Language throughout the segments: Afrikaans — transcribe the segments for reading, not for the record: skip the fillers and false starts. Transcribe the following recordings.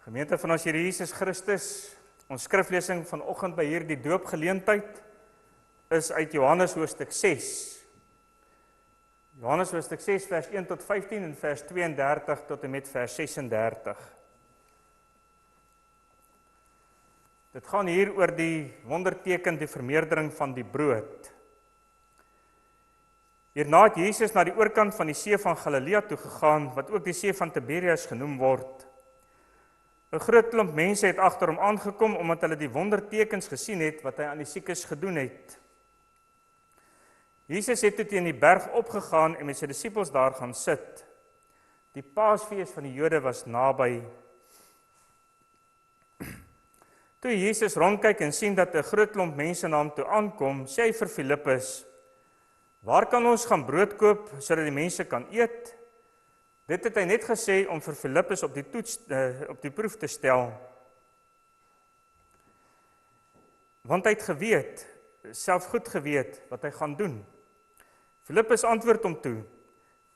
Gemeente van ons Here Jesus Christus, ons skriflesing vanoggend by hierdie doopgeleentheid is uit Johannes hoofstuk 6. Johannes hoofstuk 6 vers 1 tot 15 en vers 32 tot en met vers 36. Dit gaan hier oor die wonderteken, die vermeerdering van die brood. Hierna het Jesus na die oorkant van die see van Galilea toe gegaan, wat ook die see van Tiberias genoem word. 'n Groot klomp mense het agter hom aangekom, omdat hulle die wondertekens gesien het, wat hy aan die siekes gedoen het. Jesus het toe teen die berg opgegaan en met sy disippels daar gaan sit. Die Paasfees van die Jode was naby. Toe Jesus rondkyk en sien dat 'n groot klomp mense na hom toe aankom, sê hy vir Filippus: "Waar kan ons gaan brood koop, sodat die mense kan eet?" Dit het hy net gesê om vir Filippus op die proef te stel. Want hy het geweet, self goed geweet, wat hy gaan doen. Filippus antwoord hom toe: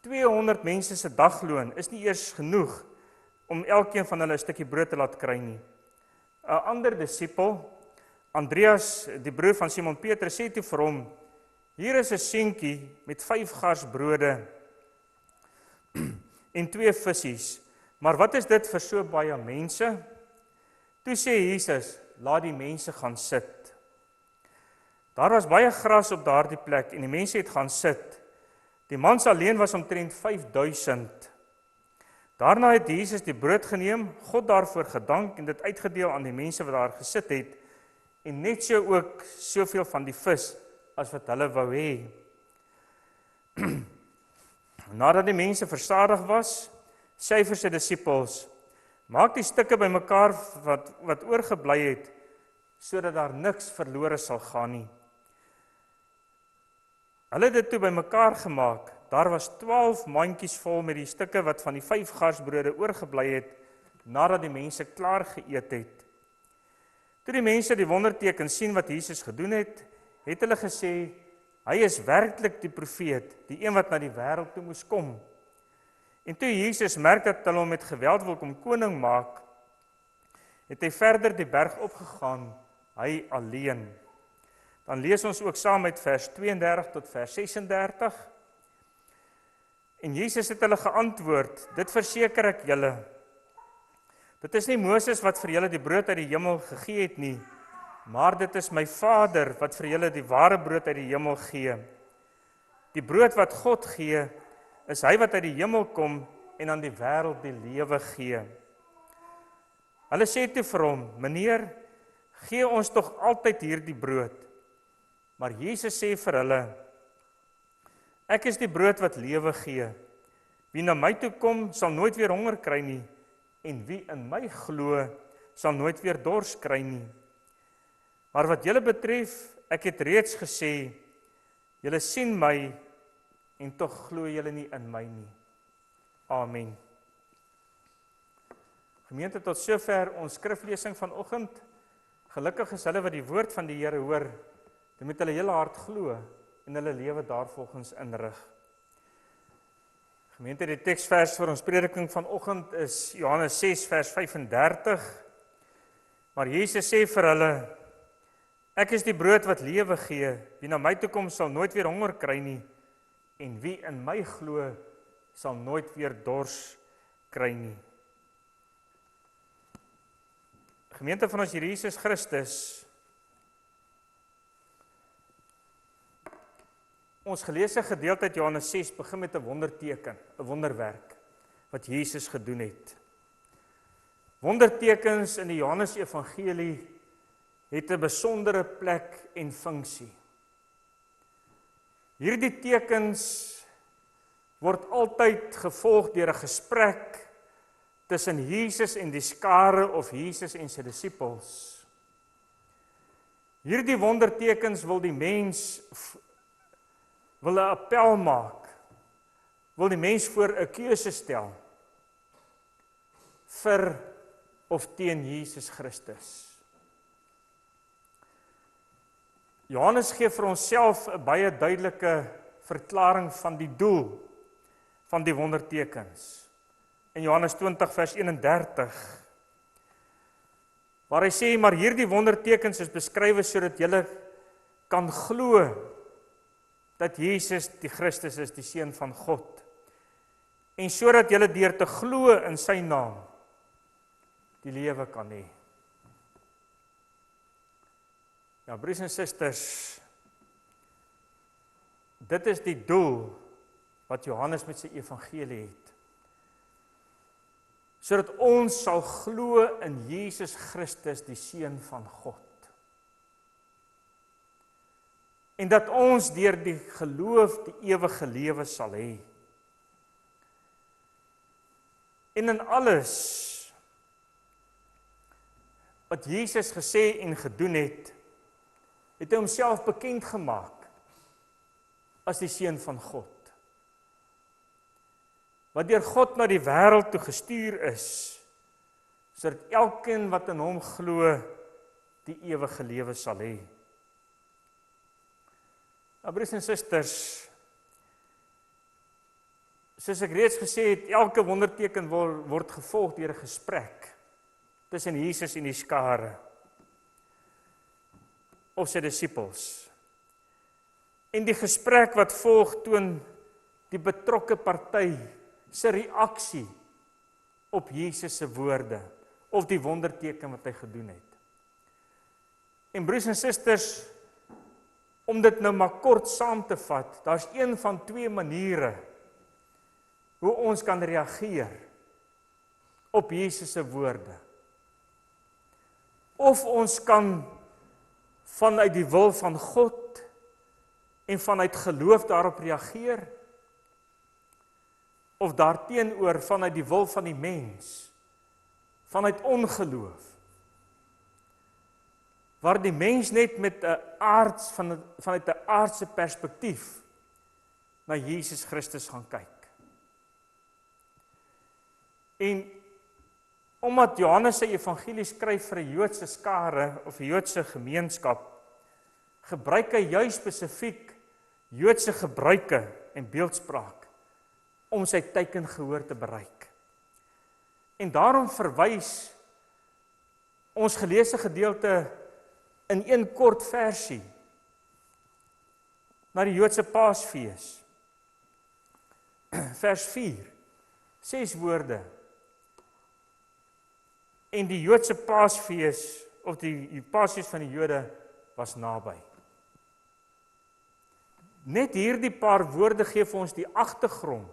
200 mense se dagloon is nie eers genoeg om elkeen van hulle 'n stukkie brood te laat kry nie. 'n Ander disipel, Andreas, die broer van Simon Petrus, sê toe vir hom: "Hier is 'n seentjie met 5 gars brode en 2 visse, maar wat is dit vir so baie mense?" Toe sê Jesus: "Laat die mense gaan sit." Daar was baie gras op daardie plek en die mense het gaan sit. Die mans alleen was omtrent 5000. Daarna het Jesus die brood geneem, God daarvoor gedank en dit uitgedeel aan die mense wat daar gesit het, en net so ook soveel van die vis as wat hulle wou hê. Nadat die mense versadig was, sê hy vir sy disippels: "Maak die stukke bymekaar wat oorgebly het, sodat daar niks verlore sal gaan nie." Hulle het dit toe bymekaar gemaak. Daar was 12 mandjies vol met die stukke wat van die 5 garsbrode oorgebly het, nadat die mense klaar geëet het. Toe die mense die wonderteken sien wat Jesus gedoen het, het hulle gesê: "Hy is werklik die profeet, die een wat na die wêreld toe moes kom." En toe Jesus merk dat hulle hom met geweld wil kom koning maak, het hy verder die berg opgegaan, hy alleen. Dan lees ons ook saam uit vers 32 tot vers 36. En Jesus het hulle geantwoord: "Dit verseker ek julle, dit is nie Moses wat vir julle die brood uit die hemel gegee het nie, maar dit is my Vader wat vir julle die ware brood uit die hemel gee. Die brood wat God gee, is hy wat uit die hemel kom en aan die wêreld die lewe gee." Hulle sê toe vir hom: "Meneer, gee ons tog altyd hierdie brood." Maar Jesus sê vir hulle: "Ek is die brood wat lewe gee. Wie na my toe kom, sal nooit weer honger kry nie, en wie in my glo, sal nooit weer dors kry nie. Maar wat julle betref, ek het reeds gesê, julle sien my, en tog glo julle nie in my nie." Amen. Gemeente, tot sover ons skriflesing vanoggend. Gelukkig is hulle wat die woord van die Here hoor, dit met hulle hele hart glo en hulle lewe daarvolgens inrig. Gemeente, die teksvers vir ons prediking vanoggend is Johannes 6 vers 35. Maar Jesus sê vir hulle: "Ek is die brood wat lewe gee. Wie na my toe kom, sal nooit weer honger kry nie, en wie in my glo, sal nooit weer dors kry nie." Gemeente van ons Here Jesus Christus, ons geleesde gedeelte uit Johannes 6 begin met 'n wonderteken, 'n wonderwerk wat Jesus gedoen het. Wondertekens in die Johannes Evangelie het 'n besondere plek en funksie. Hierdie tekens word altyd gevolg deur 'n gesprek tussen Jesus en die skare of Jesus en sy disippels. Hierdie wondertekens wil die mens wil 'n appel maak, wil die mens voor 'n keuse stel vir of teen Jesus Christus. Johannes gee vir onsself 'n baie duidelike verklaring van die doel van die wondertekens. In Johannes 20 vers 31 waar hy sê, maar hierdie wondertekens is beskrywe sodat julle kan glo dat Jesus die Christus is, die Seun van God. En sodat julle deur te glo in sy naam die lewe kan hê. Ja, broers en susters, dit is die doel wat Johannes met sy evangelie het. Sodat ons sal glo in Jesus Christus, die Seun van God. En dat ons deur die geloof die ewige lewe sal hê. En in alles wat Jesus gesê en gedoen het, het hy homself bekend gemaak as die Seun van God. Wat deur God na die wêreld toe gestuur is, sodat elkeen wat in hom glo, die ewige lewe sal hê. Nou, broers en susters, soos ek reeds gesê het, elke wonderteken word gevolg deur 'n gesprek tussen Jesus en die skare of sy disippels. En die gesprek wat volg toon die betrokke party se reaksie op Jesus se woorde of die wonderteken wat hy gedoen het. En broers en susters, om dit nou maar kort saam te vat, daar's een van twee maniere hoe ons kan reageer op Jesus se woorde. Of ons kan vanuit die wil van God en vanuit geloof daarop reageer, of daarteenoor vanuit die wil van die mens, vanuit ongeloof, waar die mens net met vanuit 'n aardse perspektief na Jesus Christus gaan kyk. En omdat Johannes sy evangelie skryf vir 'n Joodse skare of 'n Joodse gemeenskap, gebruik hy juis spesifiek Joodse gebruike en beeldspraak om sy teikengehoor te bereik. En daarom verwys ons geleesde gedeelte in een kort versie na die Joodse Paasfees. Vers 4, 6 woorde. En die Joodse Paasfees, of die Paasfees van die Jode, was naby. Net hierdie paar woorde gee vir ons die agtergrond.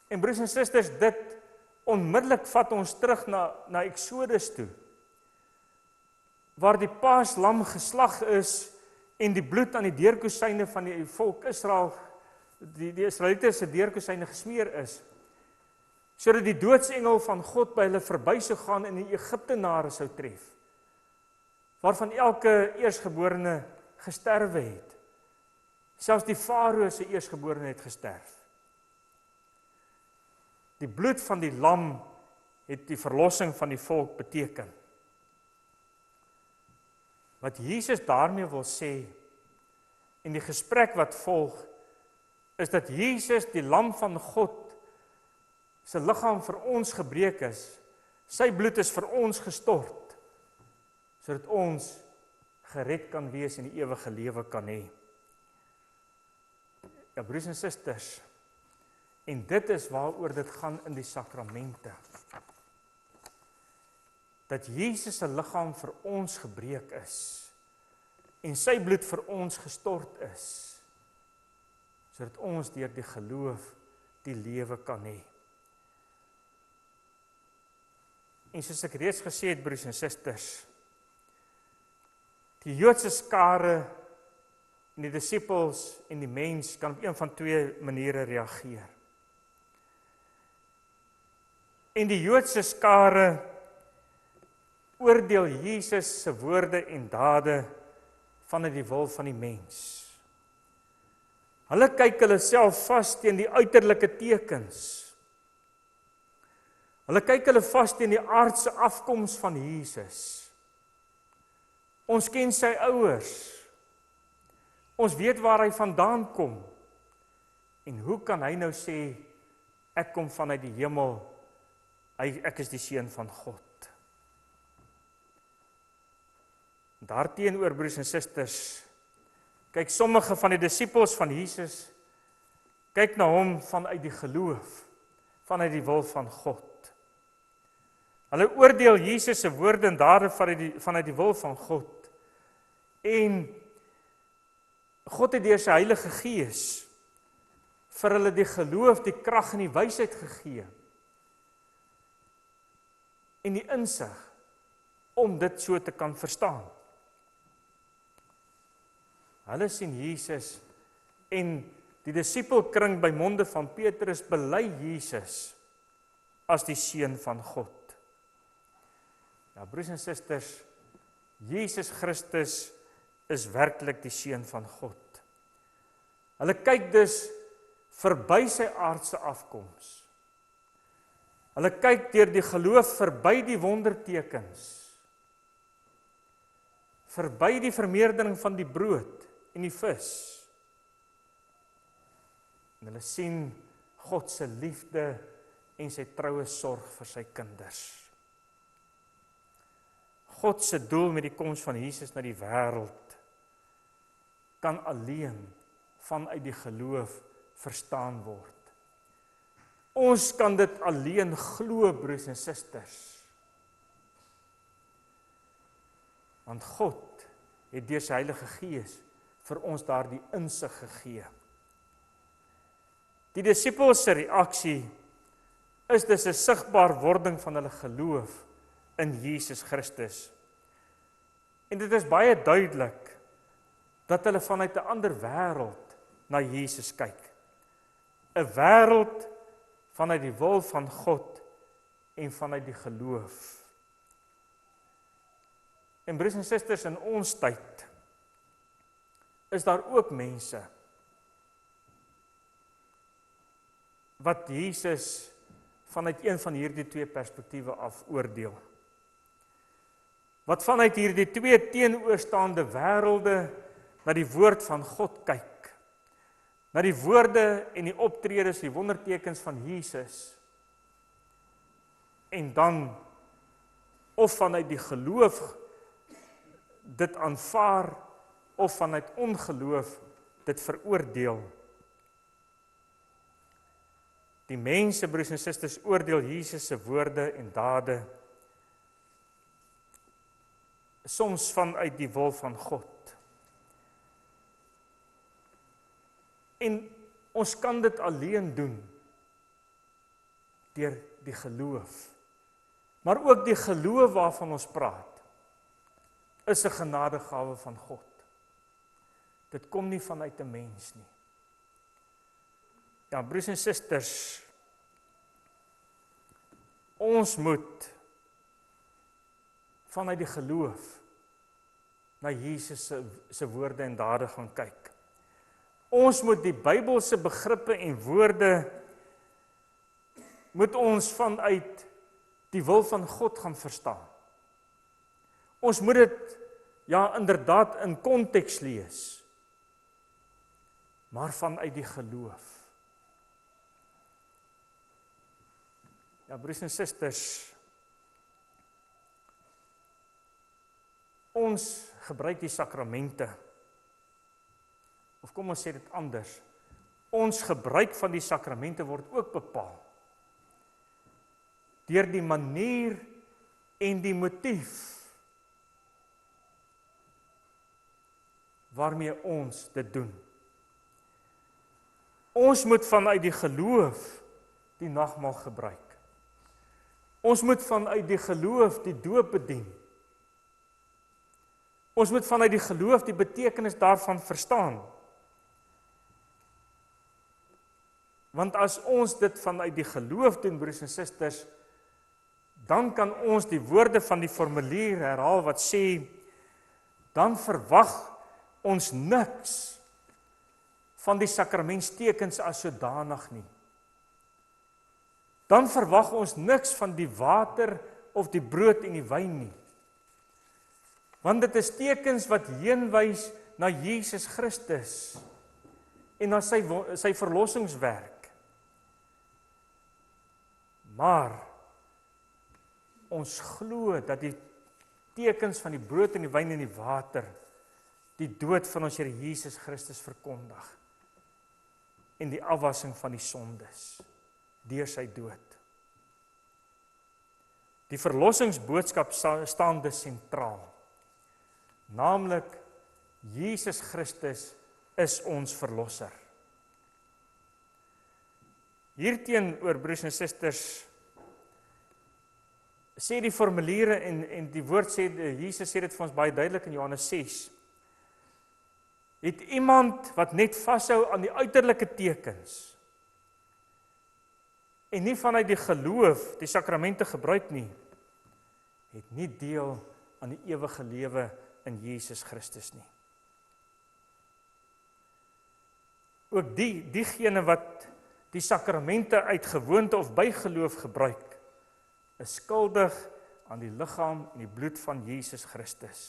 En broers en susters, dit onmiddellik vat ons terug na Exodus toe, waar die paaslam geslag is en die bloed aan die deurkosyne van die volk Israel, die Israeliete se deurkosyne gesmeer is, sodat die doodsengel van God by hulle verby sou gaan en die Egiptenare sou tref, waarvan elke eersgeborene gesterwe het. Selfs die Farao se eersgeborene het gesterf. Die bloed van die lam het die verlossing van die volk beteken. Wat Jesus daarmee wil sê, en die gesprek wat volg, is dat Jesus, die lam van God, sy liggaam vir ons gebreek is, sy bloed is vir ons gestort, sodat ons gered kan wees en die ewige lewe kan hê. Ja, broers en susters, en dit is waaroor dit gaan in die sakramente. Dat Jesus se liggaam vir ons gebreek is, en sy bloed vir ons gestort is, sodat ons deur die geloof die lewe kan hê. En soos ek reeds gesê het, broers en susters, die Joodse skare en die disippels en die mens kan op een van twee maniere reageer. En die Joodse skare oordeel Jesus se woorde en dade vanuit die wil van die mens. Hulle kyk hulle self vas teen die uiterlike tekens. Hulle kyk hulle vas teen die aardse afkoms van Jesus. Ons ken sy ouers. Ons weet waar hy vandaan kom. En hoe kan hy nou sê, ek kom vanuit die hemel, ek is die Seun van God? Daarteenoor, broers en susters, kyk sommige van die disippels van Jesus, kyk na hom vanuit die geloof, vanuit die wil van God. Hulle oordeel Jesus se woorde en dade vanuit die wil van God. En God het deur sy Heilige Gees vir hulle die geloof, die krag en die wysheid gegee. En die insig om dit so te kan verstaan. Hulle sien Jesus en die disipelkring by monde van Petrus bely Jesus as die Seun van God. Ja, broers en susters, Jesus Christus is werklik die Seun van God. Hulle kyk dus verby sy aardse afkoms. Hulle kyk deur die geloof verby die wondertekens, verby die vermeerdering van die brood en die vis. En hulle sien God se liefde en sy troue sorg vir sy kinders. God se doel met die koms van Jesus na die wêreld kan alleen vanuit die geloof verstaan word. Ons kan dit alleen glo, broers en susters. Want God het deur sy Heilige Gees vir ons daardie insig gegee. Die disippels se reaksie is dus 'n sigbaar wording van hulle geloof in Jesus Christus. En dit is baie duidelik dat hulle vanuit 'n ander wêreld na Jesus kyk. 'n Wêreld vanuit die wil van God en vanuit die geloof. En broers en susters, in ons tyd is daar ook mense wat Jesus vanuit een van hierdie twee perspektiewe af oordeel. Wat vanuit hierdie twee teenoorstaande wêrelde na die woord van God kyk. Na die woorde en die optredes, die wondertekens van Jesus. En dan of vanuit die geloof dit aanvaar of vanuit ongeloof dit veroordeel. Die mense, broers en susters, oordeel Jesus se woorde en dade soms vanuit die wil van God. En ons kan dit alleen doen deur die geloof. Maar ook die geloof waarvan ons praat is 'n genadegawe van God. Dit kom nie vanuit 'n mens nie. Ja, broers en susters, ons moet vanuit die geloof na Jesus se woorde en dade gaan kyk. Ons moet die Bybelse begrippe en woorde moet ons vanuit die wil van God gaan verstaan. Ons moet dit inderdaad in konteks lees, maar vanuit die geloof. Ja, broers en susters, ons gebruik die sakramente, of kom ons sê dit anders, ons gebruik van die sakramente word ook bepaal deur die manier en die motief waarmee ons dit doen. Ons moet vanuit die geloof die nagmaal gebruik. Ons moet vanuit die geloof die doop bedien. Ons moet vanuit die geloof die betekenis daarvan verstaan. Want as ons dit vanuit die geloof doen, broers en susters, dan kan ons die woorde van die formulier herhaal wat sê, dan verwag ons niks van die sakramentstekens as sodanig nie. Dan verwag ons niks van die water of die brood en die wyn nie. Want dit is tekens wat heenwys na Jesus Christus en na sy verlossingswerk. Maar ons glo dat die tekens van die brood en die wyn en die water, die dood van ons Here Jesus Christus verkondig, en die afwassing van die sondes, deur sy dood. Die verlossingsboodskap staan dus sentraal, naamlik, Jesus Christus is ons verlosser. Hierteenoor, broers en susters, sê die formuliere en die woord sê, Jesus sê dit vir ons baie duidelik in Johannes 6, het iemand wat net vashou aan die uiterlike tekens, en nie vanuit die geloof die sakramente gebruik nie, het nie deel aan die ewige lewe in Jesus Christus nie. Ook diegene wat die sakramente uit gewoonte of by geloof gebruik, is skuldig aan die liggaam en die bloed van Jesus Christus.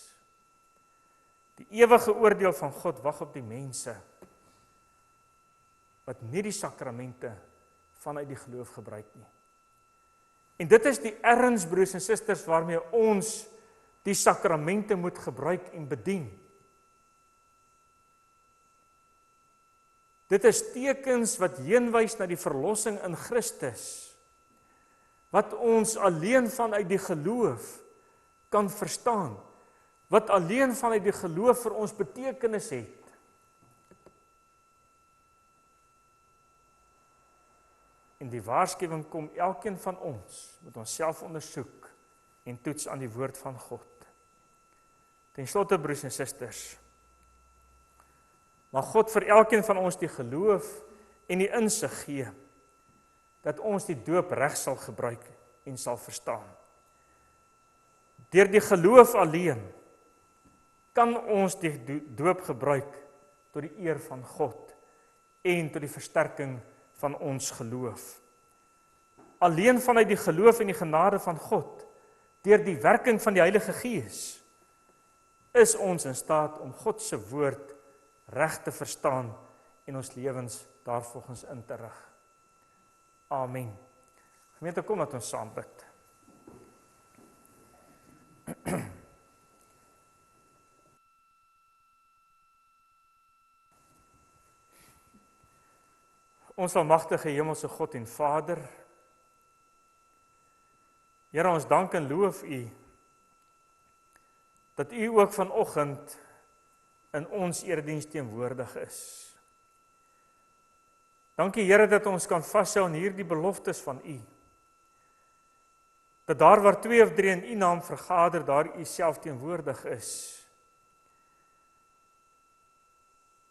Die ewige oordeel van God wag op die mense, wat nie die sakramente vanuit die geloof gebruik nie. En dit is die erns, broers en susters, waarmee ons die sakramente moet gebruik en bedien. Dit is tekens wat heenwys na die verlossing in Christus, wat ons alleen vanuit die geloof kan verstaan, wat alleen vanuit die geloof vir ons betekenis het. En die waarskuwing kom elkeen van ons, moet ons self ondersoek en toets aan die woord van God. Ten slotte, broers en susters, mag God vir elkeen van ons die geloof en die insig gee, dat ons die doop reg sal gebruik en sal verstaan. Deur die geloof alleen, kan ons die doop gebruik tot die eer van God en tot die versterking van ons geloof. Alleen vanuit die geloof en die genade van God, deur die werking van die Heilige Gees, is ons in staat om God se woord reg te verstaan en ons lewens daarvolgens in te rig. Amen. Gemeente, kom dat ons saam bid. Ons almagtige hemelse God en Vader, Here, ons dank en loof U, dat U ook vanoggend in ons erediens teenwoordig is. Dankie Here dat ons kan vashou aan hierdie beloftes van U. Dat daar waar 2 of 3 in U naam vergader, daar U self teenwoordig is.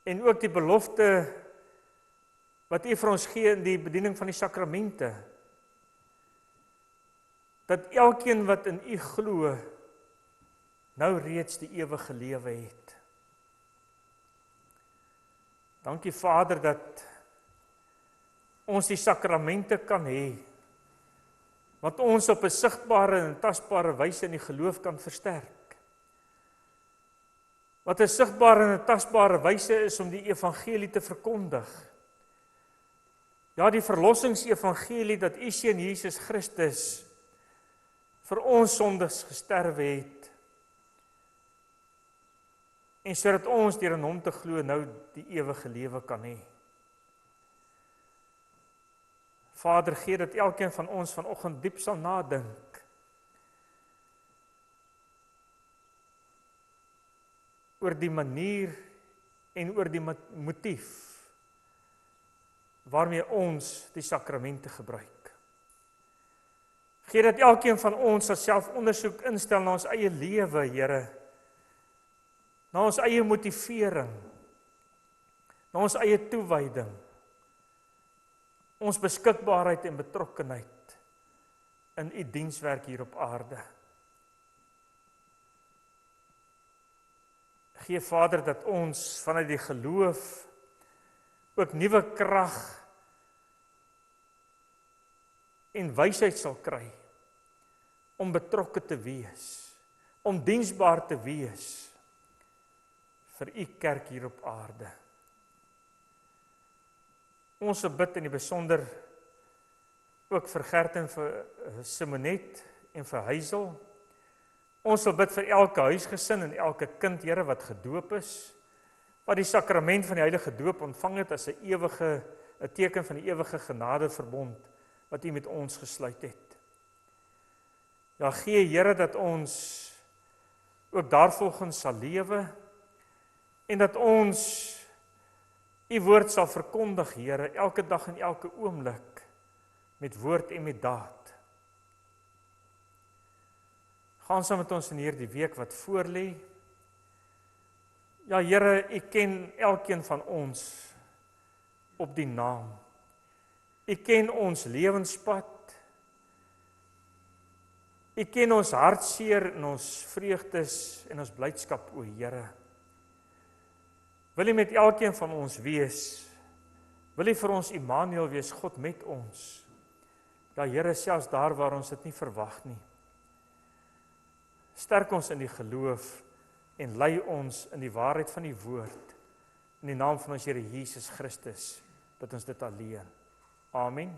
En ook die belofte wat U vir ons gee in die bediening van die sakramente, dat elkeen wat in U glo, nou reeds die ewige lewe het. Dankie Vader dat ons die sakramente kan hê, wat ons op 'n sigbare en tasbare wyse in die geloof kan versterk. Wat 'n sigbare en 'n tasbare wyse is om die evangelie te verkondig. Ja, die verlossingsevangelie dat U Seun Jesus Christus vir ons sondes gesterwe het, en sodat ons deur in Hom te glo nou die ewige lewe kan hê. Vader, gee dat elkeen van ons vanoggend diep sal nadink oor die manier en oor die motief waarmee ons die sakramente gebruik. Gee dat elkeen van ons self ondersoek instel na ons eie lewe, Here, na ons eie motivering, na ons eie toewyding, ons beskikbaarheid en betrokkenheid in U dienswerk hier op aarde. Gee Vader dat ons vanuit die geloof ook nuwe krag en wysheid sal kry om betrokke te wees, om diensbaar te wees vir U kerk hier op aarde. Ons bid in die besonder ook vir Gert en vir Simonet en vir Huisel, Ons wil bid vir elke huisgesin en elke kind, Here, wat gedoop is, wat die sakrament van die heilige doop ontvang het as 'n teken van die ewige genadeverbond wat U met ons gesluit het. Ja, gee Here dat ons ook daarvolgens sal lewe en dat ons U woord sal verkondig, Here, elke dag en elke oomblik met woord en met daad. Gaan saam met ons in hierdie week wat voorlê. Ja, Here, U ken elkeen van ons op die naam. U ken ons lewenspad. U ken ons hartseer en ons vreugdes en ons blydskap, o Here. Wil U met elkeen van ons wees? Wil U vir ons Immanuel wees, God met ons? Ja, Here, selfs daar waar ons dit nie verwag nie. Sterk ons in die geloof en lei ons in die waarheid van die woord. In die naam van ons Here Jesus Christus, bid ons dit alleen. Amen.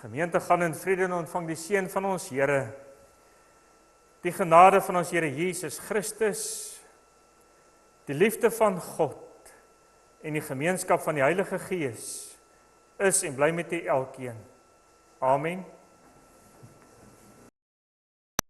Gemeente, gaan in vrede en ontvang die seën van ons Here, die genade van ons Here Jesus Christus, die liefde van God en die gemeenskap van die Heilige Gees is en bly met u elkeen. Amen.